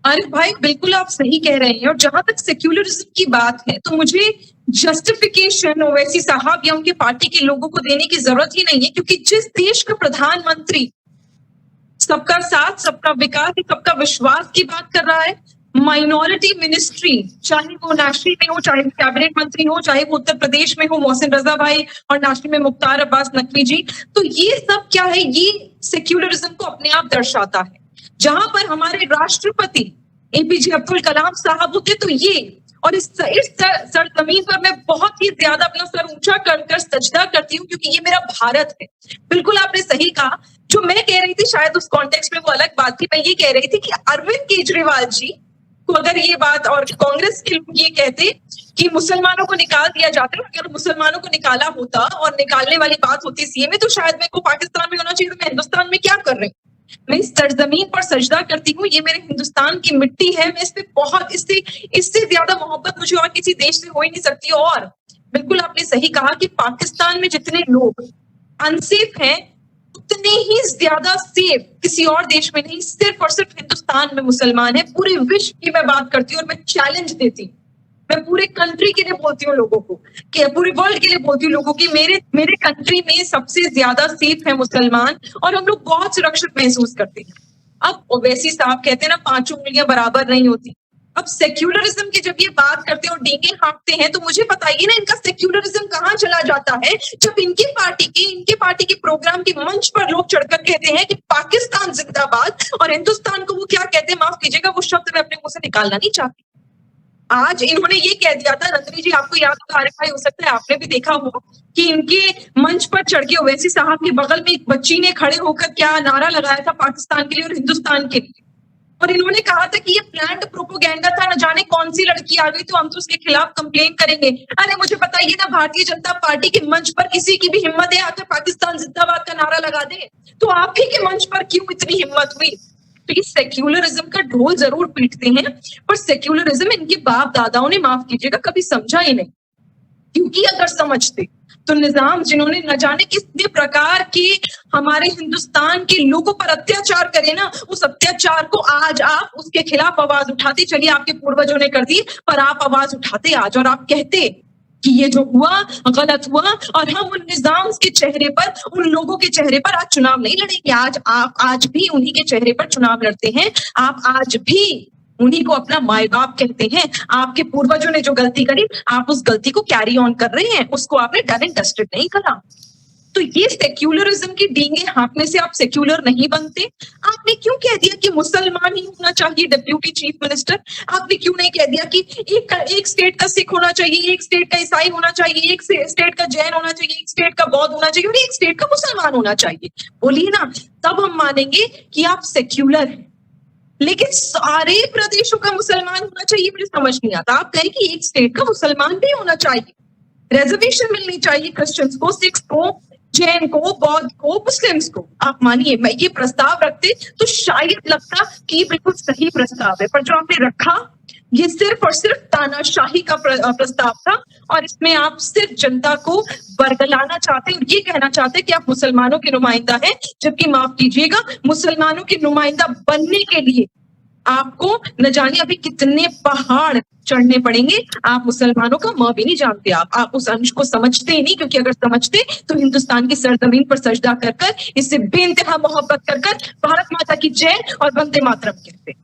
अरे भाई बिल्कुल आप सही कह रहे हैं। और जहां तक सेक्युलरिज्म की बात है तो मुझे जस्टिफिकेशन ओवैसी साहब या उनके पार्टी के लोगों को देने की जरूरत ही नहीं है, क्योंकि जिस देश का प्रधानमंत्री सबका साथ, सबका विकास, सबका विश्वास की बात कर रहा है, माइनॉरिटी मिनिस्ट्री, चाहे वो नेशनल में हो, चाहे कैबिनेट मंत्री हो, चाहे वो उत्तर प्रदेश में हो मोहसिन रजा भाई और नेशनल में मुख्तार अब्बास नकवी जी, तो ये सब क्या है, ये सेक्युलरिज्म को अपने आप दर्शाता है। जहां पर हमारे राष्ट्रपति एपीजे अब्दुल कलाम साहब होते तो ये, और इस सरजमीन पर मैं बहुत ही ज्यादा अपना सर ऊंचा कर सजदा करती हूँ, क्योंकि ये मेरा भारत है। बिल्कुल आपने सही कहा। जो मैं कह रही थी शायद उस कॉन्टेक्स्ट में वो अलग बात थी, मैं ये कह रही थी कि अरविंद केजरीवाल जी को अगर ये बात और कांग्रेस के लोग ये कहते कि मुसलमानों को निकाल दिया जाता है, अगर मुसलमानों को निकाला होता और निकालने वाली बात होती सीए में, तो शायद मेरे को पाकिस्तान में होना चाहिए, तो मैं हिंदुस्तान में क्या कर रही हूँ। मैं इस सरजमीन पर सजदा करती हूँ, ये मेरे हिंदुस्तान की मिट्टी है, मैं इस पे बहुत, इससे ज्यादा मोहब्बत मुझे और किसी देश से हो ही नहीं सकती। और बिल्कुल आपने सही कहा कि पाकिस्तान में जितने लोग अनसेफ हैं उतने ही ज्यादा सेफ किसी और देश में नहीं, सिर्फ और सिर्फ हिंदुस्तान में मुसलमान है। पूरे विश्व की मैं बात करती हूँ और मैं चैलेंज देती हूँ, मैं पूरे कंट्री के लिए बोलती हूँ लोगों को, कि पूरे वर्ल्ड के लिए बोलती हूँ लोगों की, मेरे कंट्री में सबसे ज्यादा सेफ है मुसलमान, और हम लोग बहुत सुरक्षित महसूस करते हैं। अब ओवैसी साहब कहते हैं ना, पांचों उंगलियां बराबर नहीं होती। अब सेक्युलरिज्म की जब ये बात करते हैं और डींगे हाँकते हैं, तो मुझे बताइए ना, इनका सेक्युलरिज्म कहाँ चला जाता है जब इनके पार्टी के प्रोग्राम के मंच पर लोग चढ़कर कहते हैं कि पाकिस्तान जिंदाबाद, और हिंदुस्तान को वो क्या कहते हैं, माफ कीजिएगा वो शब्द मैं अपने मुंह से निकालना नहीं चाहती। आज इन्होंने ये कह दिया था, रंजनी जी आपको याद होगा, आरिफ भाई हो सकता है आपने भी देखा हो, कि इनके मंच पर चढ़ के ओवैसी साहब के बगल में एक बच्ची ने खड़े होकर क्या नारा लगाया था, पाकिस्तान के लिए और हिंदुस्तान के लिए। और इन्होंने कहा था कि ये प्लान्ड प्रोपोगेंडा था, न जाने कौन सी लड़की आ गई तो हम तो उसके खिलाफ कंप्लेन करेंगे। अरे मुझे बताइए ना, भारतीय जनता पार्टी के मंच पर किसी की भी हिम्मत है आकर पाकिस्तान जिंदाबाद का नारा लगा दे? तो आप ही के मंच पर क्यों इतनी हिम्मत हुई? तो ये सेक्युलरिज्म का ढोल जरूर पीटते हैं, पर सेक्युलरिज्म इनके बाप दादाओं ने, माफ कीजिएगा, कभी समझा ही नहीं। क्योंकि अगर समझते तो निजाम जिन्होंने न जाने कितने प्रकार के हमारे हिंदुस्तान के लोगों पर अत्याचार करे ना, उस अत्याचार को आज आप उसके खिलाफ आवाज उठाते, चलिए आपके पूर्वजों ने कर दी, पर आप आवाज उठाते आज और आप कहते कि ये जो हुआ गलत हुआ, और हम उन निजाम के चेहरे पर, उन लोगों के चेहरे पर आज चुनाव नहीं लड़ेंगे। आप आज भी उन्हीं के चेहरे पर चुनाव लड़ते हैं, आप आज भी उन्हीं को अपना माई बाप कहते हैं। आपके पूर्वजों ने जो गलती करी, आप उस गलती को कैरी ऑन कर रहे हैं, उसको आपने डन एंड डस्टेड नहीं करा। तो ये सेक्युलरिज्म की डींगे हाँकने से आप सेक्युलर नहीं बनते। आपने क्यों कह दिया कि मुसलमान ही होना चाहिए डिप्यूटी चीफ मिनिस्टर? आपने क्यों नहीं कह दिया कि एक स्टेट का सिख होना चाहिए, एक स्टेट का ईसाई होना चाहिए, एक स्टेट का जैन होना चाहिए, एक स्टेट का बौद्ध होना चाहिए और एक स्टेट का मुसलमान होना चाहिए? बोलिए ना, तब हम मानेंगे कि आप सेक्युलर हैं। लेकिन सारे प्रदेशों का मुसलमान होना चाहिए, मुझे समझ नहीं आता। आप कहें कि एक स्टेट का मुसलमान भी होना चाहिए, रिजर्वेशन मिलनी चाहिए क्रिश्चियंस को, सिख्स को, जैन को, बौद्ध को, मुस्लिम्स को। आप मानिए मैं ये प्रस्ताव रखते तो शायद लगता कि ये बिल्कुल सही प्रस्ताव है, पर जो आपने रखा ये सिर्फ और सिर्फ तानाशाही का प्रस्ताव था, और इसमें आप सिर्फ जनता को बरगलाना चाहते हैं, ये कहना चाहते हैं कि आप मुसलमानों के नुमाइंदा हैं, जबकि माफ कीजिएगा, मुसलमानों के नुमाइंदा बनने के लिए आपको न जाने अभी कितने पहाड़ चढ़ने पड़ेंगे। आप मुसलमानों का माँ भी नहीं जानते, आप उस अंश को समझते ही नहीं, क्योंकि अगर समझते तो हिंदुस्तान की सरजमीन पर सजदा कर इससे बेइंतहा मोहब्बत कर भारत माता की जय और वंदे मातरम कहते।